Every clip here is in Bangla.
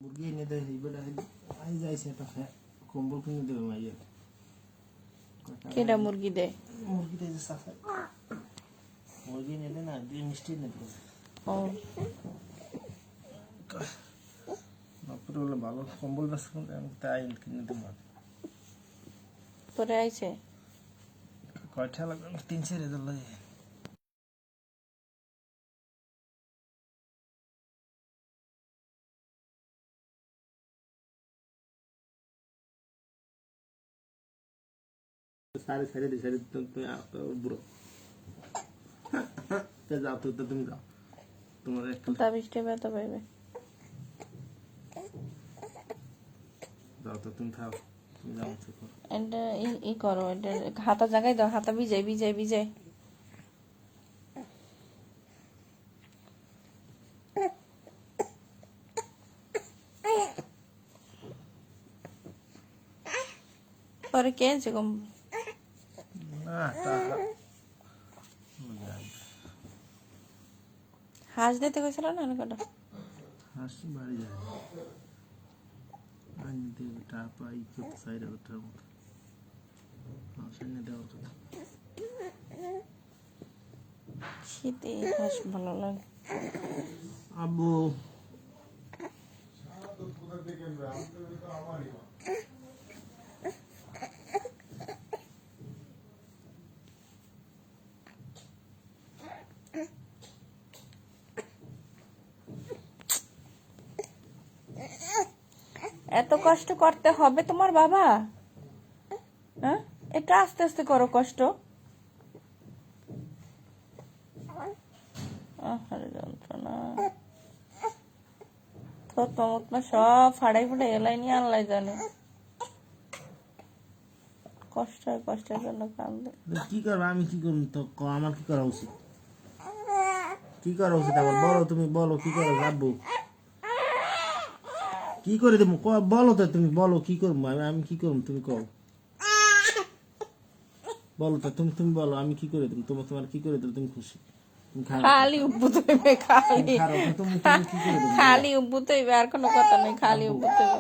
মুরগি এনে দেয় এইবার আই যাইছে একটা কম্বল কিনে দেবে মাইয়ের কেডা মুরগি দেয়? মুরগি দেয় সাফা মুরগি এনে দেয় না দুই মিষ্টি এনে দেয়। ও বাপরে বলে ভালো কম্বল বেশ আমি তাই কিনে দেবো। পরে আইছে কয়টা লাগবে 3-4 লাগে। सारे सारे सारे तुम्हें आप बुरो तो जाओ तो तुम जाओ तुम्हारे তাবিজটা ব্যথা পাইবে। जाओ तो तुम खाओ तुम जाओ तो करो এটা ই করো, এটা হাতা জাগাই দাও, হাতা ভিজাই ভিজাই ভিজাই। পরে কে আছে কম ना टाका হাঁস দিতে কইছিল না কটা? हासी बाड़ी जाए आने दे बेटा पाई के साइड उठा मत हां सन्ने दे तो শীতে হাঁস ভালো লাগে। अबू এত কষ্ট করতে হবে তোমার বাবা? হ্যাঁ, এটা আস্তে আস্তে করো কষ্ট। আরে যন্ত্রণা, থতমা মতমা সব ফাড়াই ফাড়াই এলাই নিয়ে আনলাই জানে। কষ্টের জন্য কান্দে। কি করব আমি কি করব তো আমার কি করা উচিত কি করা উচিত আমার বলো তুমি বলো কি করে রাখবো কি করে দেবো বলো তো তুমি বলো কি করবো আমি কি করবো তুমি কও বলো তো তুমি তুমি বলো আমি কি করে দেবো তোমার কি করে দেবো তুমি খুশি তুমি খালি উব্বুত হইবে, খালি তুমি কি করে দেবো খালি উব্বুত হইবে, আর কোনো কথা নেই, খালি উব্বুত হইবে।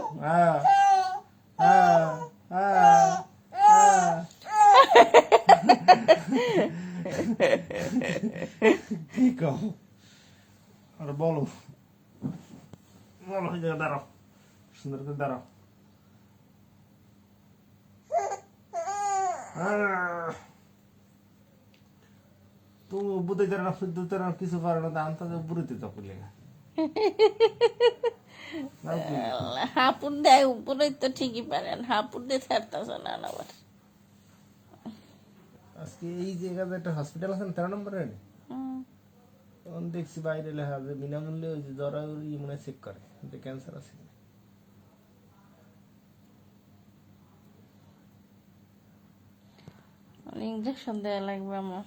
কি কও আর বলো বলো জায়গা দাঁড়াও সুন্দর করে দাঁড়াও তুমি বুঝতে না শুদ্ধ কিছু পারো না দাম তাদের বুড়িতে তখন লেগা হাপুর দেয় উপরে তো ঠিকই পারেন, হাপুর দিয়ে ছাড়তেছে না আবার। আজকে এই জায়গাতে একটা হসপিটাল আছে 13 নম্বরে তখন দেখছি বাইরে লেখা আছে বিনামূল্যে ওই যে জ্বর মনে চেক করে ক্যান্সার আছে ইঞ্জেকশন দেওয়া লাগবে আমার,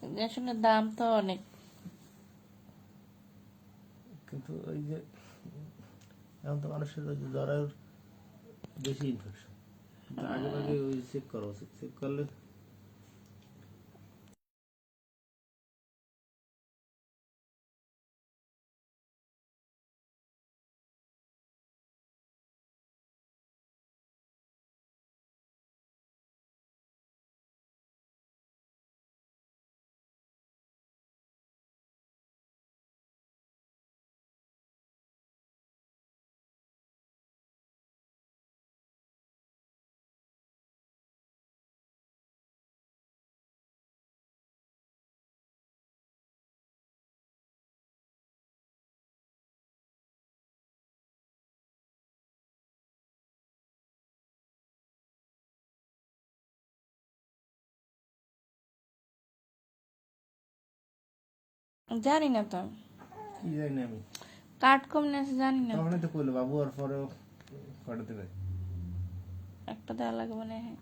ইঞ্জেকশনের দাম তো অনেক। কিন্তু ওই যে এখন তো মানুষের ওই যে জ্বরের বেশি ইনফেকশন আগে আগে ওই চেক করা উচিত চেক করলে জানি না তো কি জানি না আমি কাঠ কম নেছে জানি না, তখনই তো কইলো বাবু আর পরেও কটা দেবে একটা দেওয়া লাগবে মনে হয়।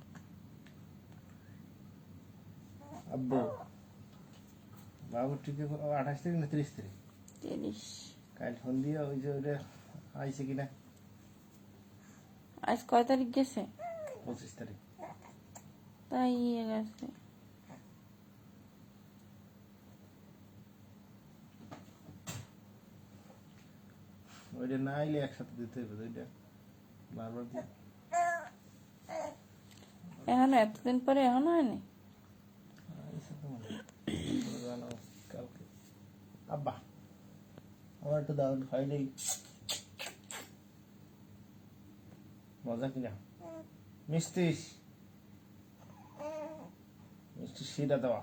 আব্বু বাবু ঠিক 28 তারিখ না 30 তারিখ 30। কাল ফোন দিয়ে ওই যে ওইটা আইছে কিনা আজ কয় তারিখ গেছে? 25 তারিখ তাই গেছে। ওইটা না আইলে একসাথে দিতে হবে ওইটা বারবার দিয়ে এখন এতদিন পরে এখন হয়নি। আইসা তো মনে হয়। তারপরে জানাও কালকে আব্বা আমার একটু দারুণ খাই নেই মজা কিনা মিষ্টি মিষ্টি শিরা দেওয়া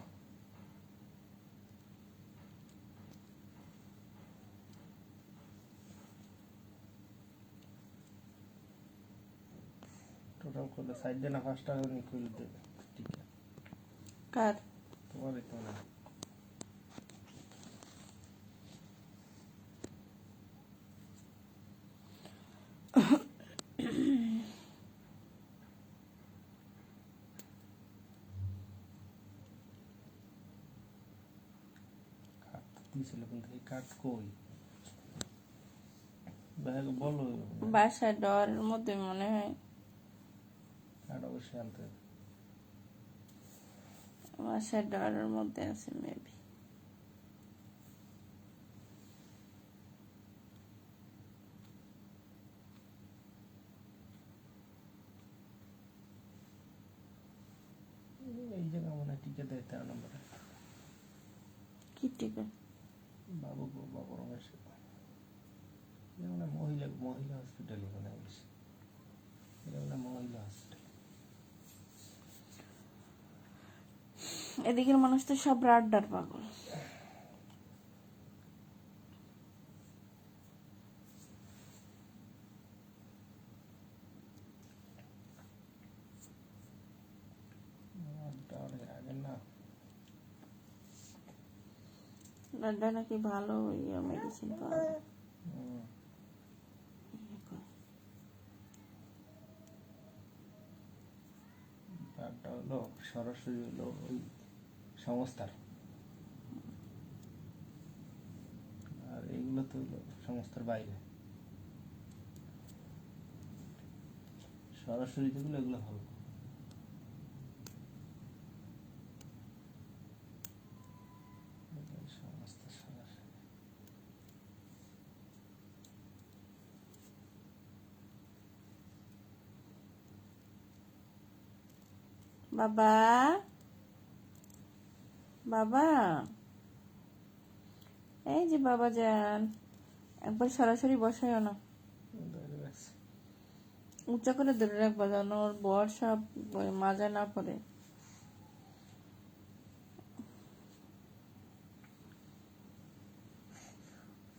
টোটাল করলে সাইডে না 5 টাকা নি করে দেবে ঠিক আছে কার তোমার তো না দিয়েছিল কিন্তু এই কাঠ কই ব্যাগ বলো বাসায় ডরের মধ্যে মনে হয়। কাঠ অবশ্যই আনতে হবে। বাসায় ডরের মধ্যে আছে মেবি। এই জায়গা মনে হয় টিকে দেয় 13 নম্বরে কি টিকে বাবু বাবু রমেশ মানে মহিলা মহিলা হসপিটালে মনে হয়েছে এটা মানে মহিলা হসপিটাল এদিকের মানুষ তো সব রাড্ডার পাগল। অনেক আগে না রাড্ডা নাকি ভালো ইয়ে মেডিসিন পাওয়া যায়। কাঠটা হলো সরাসরি হলো ওই সংস্থার আর এইগুলো তো হলো সংস্থার বাইরে সরাসরি যেগুলো এগুলো ভালো সংস্থা সরাসরি বাবা বাবা এই যে বাবা যান একবার সরাসরি বসাইও না, ধরে রাখছি। উঁচা করে ধরে রাখবা যেন ওর বর সব মাজা না পড়ে।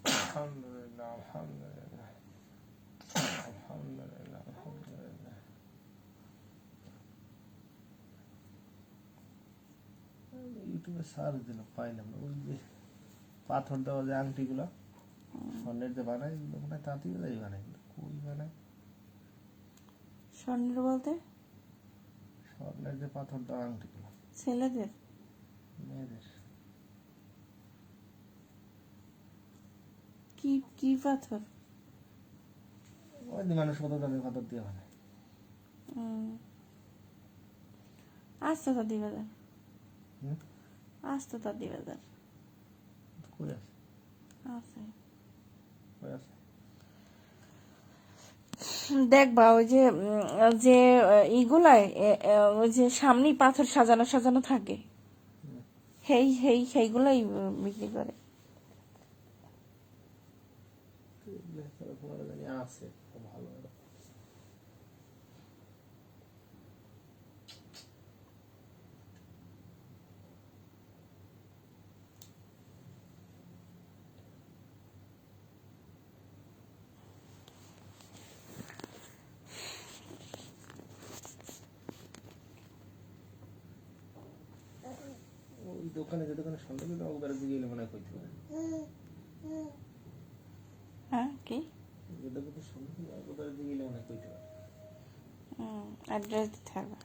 আলহামদুলিল্লাহ আলহামদুলিল্লাহ আলহামদুলিল্লাহ আলহামদুলিল্লাহ ইউটিউবে সার্চ দিলাম পাইলাম না ওই যে পাথর দেওয়া যে আংটিগুলো স্বর্ণের যে বানায় এগুলো মনে হয় তাঁতিগুলোই বানায় কই বানায় স্বর্ণের বলতে স্বর্ণের যে পাথর দেওয়া আংটিগুলো ছেলেদের মেয়েদের কি কি পাথর? ওই যে মানুষ কত দামের পাথর দিয়ে বানায় আসতো তাদি বাজার হুম আসতো তাদি বাজার কই আছে আছে কই আছে দেখবা ওই যে যে ইগুলায় ওই যে সামনেই পাথর সাজানো সাজানো থাকে সেইগুলাই বিক্রি করে। আছে ভালো ওই দোকানে যে দোকানে সন্ধ্যা দিলে ওদের দিকে গেলে মনে হয় কইতে পারে হ্যাঁ কি যে দোকানে সন্ধ্যা দিলে ওদের দিকে গেলে মনে হয় কইতে পারে অ্যাড্রেস দিতে হবে।